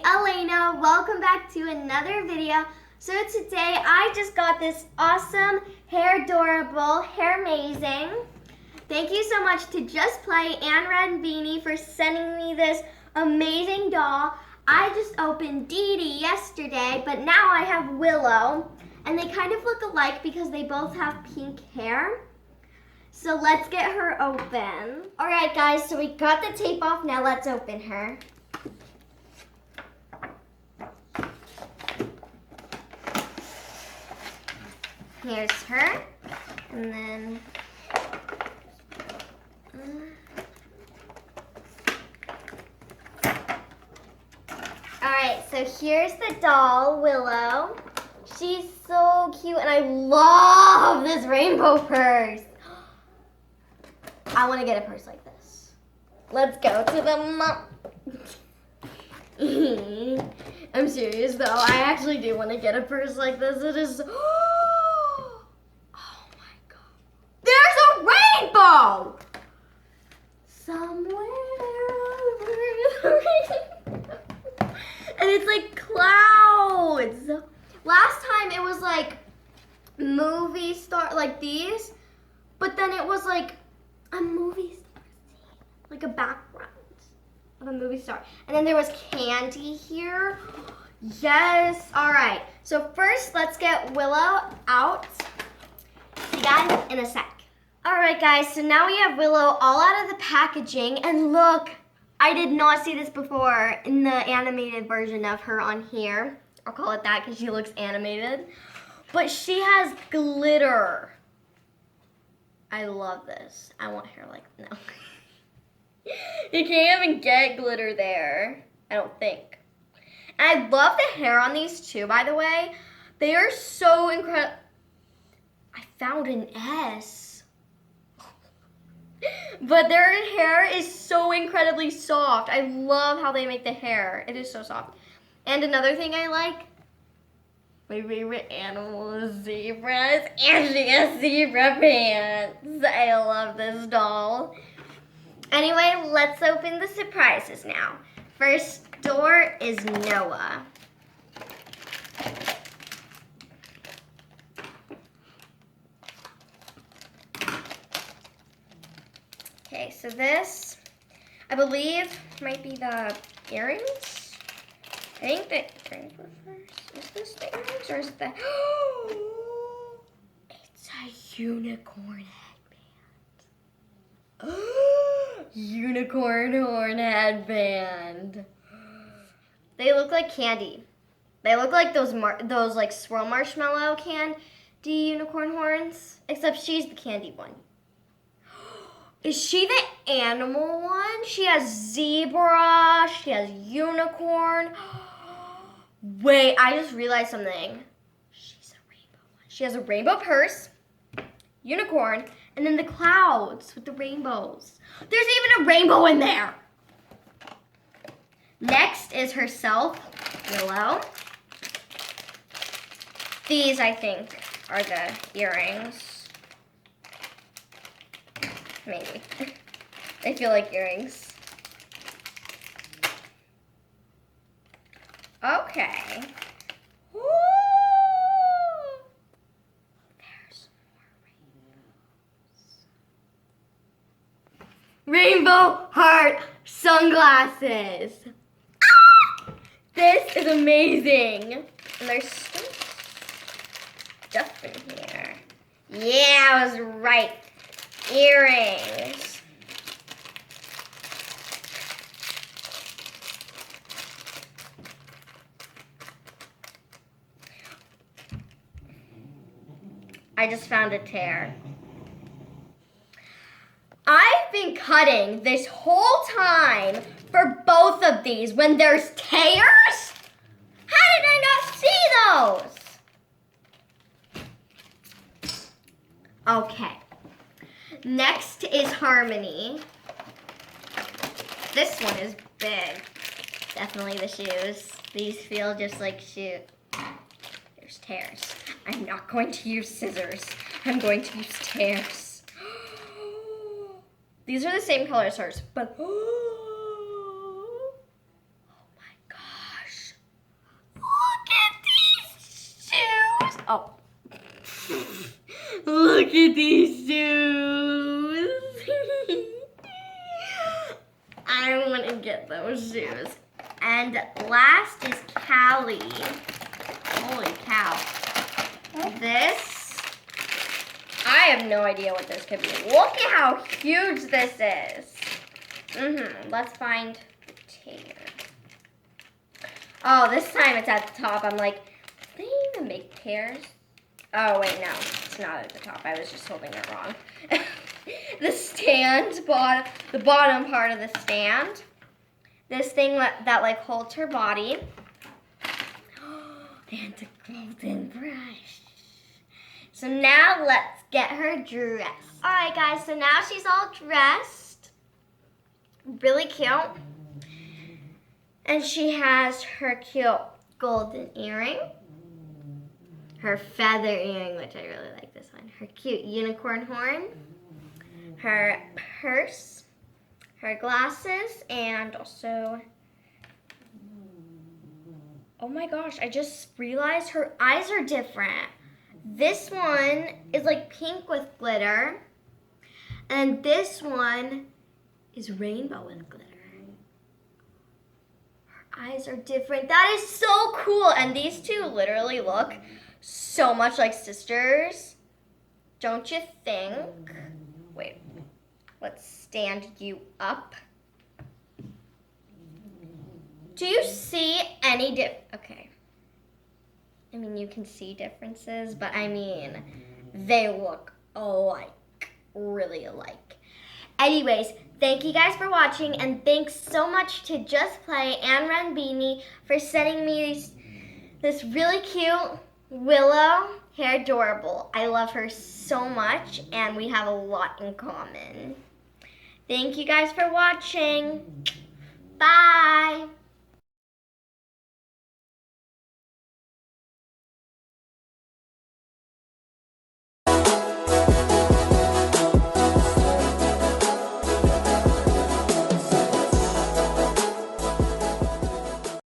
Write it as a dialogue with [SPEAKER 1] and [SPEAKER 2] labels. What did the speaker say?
[SPEAKER 1] Elena. Welcome back to another video. So today I just got this awesome Hairdorables Hairmazing. Thank you so much to Just Play and Renbeanie for sending me this amazing doll. I just opened Dee Dee yesterday, but now I have Willow. And they kind of look alike because they both have pink hair. So let's get her open. All right, guys, so we got the tape off. Now let's open her. Here's her. And then... all right, so here's the doll, Willow. She's so cute, and I love this rainbow purse. I want to get a purse like this. Let's go to the I'm serious though. I actually do want to get a purse like this. It is. Oh my god! There's a rainbow somewhere over the rainbow, and it's like clouds. Last time it was like movie star like these, but then it was like a movie star scene, like a background of a movie star. And then there was candy here. Yes, all right. So first, let's get Willow out. See you guys in a sec. All right, guys, so now we have Willow all out of the packaging. And look, I did not see this before in the animated version of her on here. I'll call it that because she looks animated. But she has glitter. I love this. I want hair like, no. You can't even get glitter there, I don't think. And I love the hair on these too, by the way. They are so incredible. I found an S. But their hair is so incredibly soft. I love how they make the hair. It is so soft. And another thing I like, my favorite animal is zebras, and she has zebra pants. I love this doll. Anyway, let's open the surprises now. First door is Noah. Okay, so this, I believe, might be the earrings. I think the earrings were first. Is this the earrings or is it the... It's a unicorn headband. Unicorn horn headband. They look like candy. They look like those like swirl marshmallow candy unicorn horns, except she's the candy one. Is she the animal one? She has zebra, she has unicorn. Wait, I just realized something. She's a rainbow one. She has a rainbow purse, unicorn, and then the clouds with the rainbows. There's even a rainbow in there. Next is herself, Willow. These, I think, are the earrings. Maybe. They feel like earrings. Okay. Woo! There's more rainbows. Rainbow heart sunglasses. Ah! This is amazing. And there's stuff in here. Yeah, I was right. Earrings. I just found a tear. I've been cutting this whole time for both of these when there's tears? How did I not see those? Okay. Next is Harmony. This one is big. Definitely the shoes. These feel just like shoes. There's tears. I'm not going to use scissors. I'm going to use tears. These are the same color as hers, but oh my gosh. Oh. Look at these shoes. I want to get those shoes. And last is Callie. Holy cow. This, I have no idea what this could be. Look at how huge this is. Let's find the tear. Oh, this time it's at the top. I'm like, do they even make tears? Oh, wait, no. It's not at the top. I was just holding it wrong. The stand, the bottom part of the stand. This thing that like holds her body. And the golden brush. So now let's get her dressed. All right, guys, so now she's all dressed. Really cute. And she has her cute golden earring. Her feather earring, which I really like this one. Her cute unicorn horn. Her purse. Her glasses. And also, oh my gosh, I just realized her eyes are different. This one is like pink with glitter. And this one is rainbow with glitter. Her eyes are different. That is so cool. And these two literally look so much like sisters. Don't you think? Wait, let's stand you up. Do you see any okay. I mean, you can see differences, but I mean, they look alike, really alike. Anyways, thank you guys for watching, and thanks so much to Just Play and Renbeanie for sending me this really cute Willow Hairdorables. I love her so much, and we have a lot in common. Thank you guys for watching. Bye.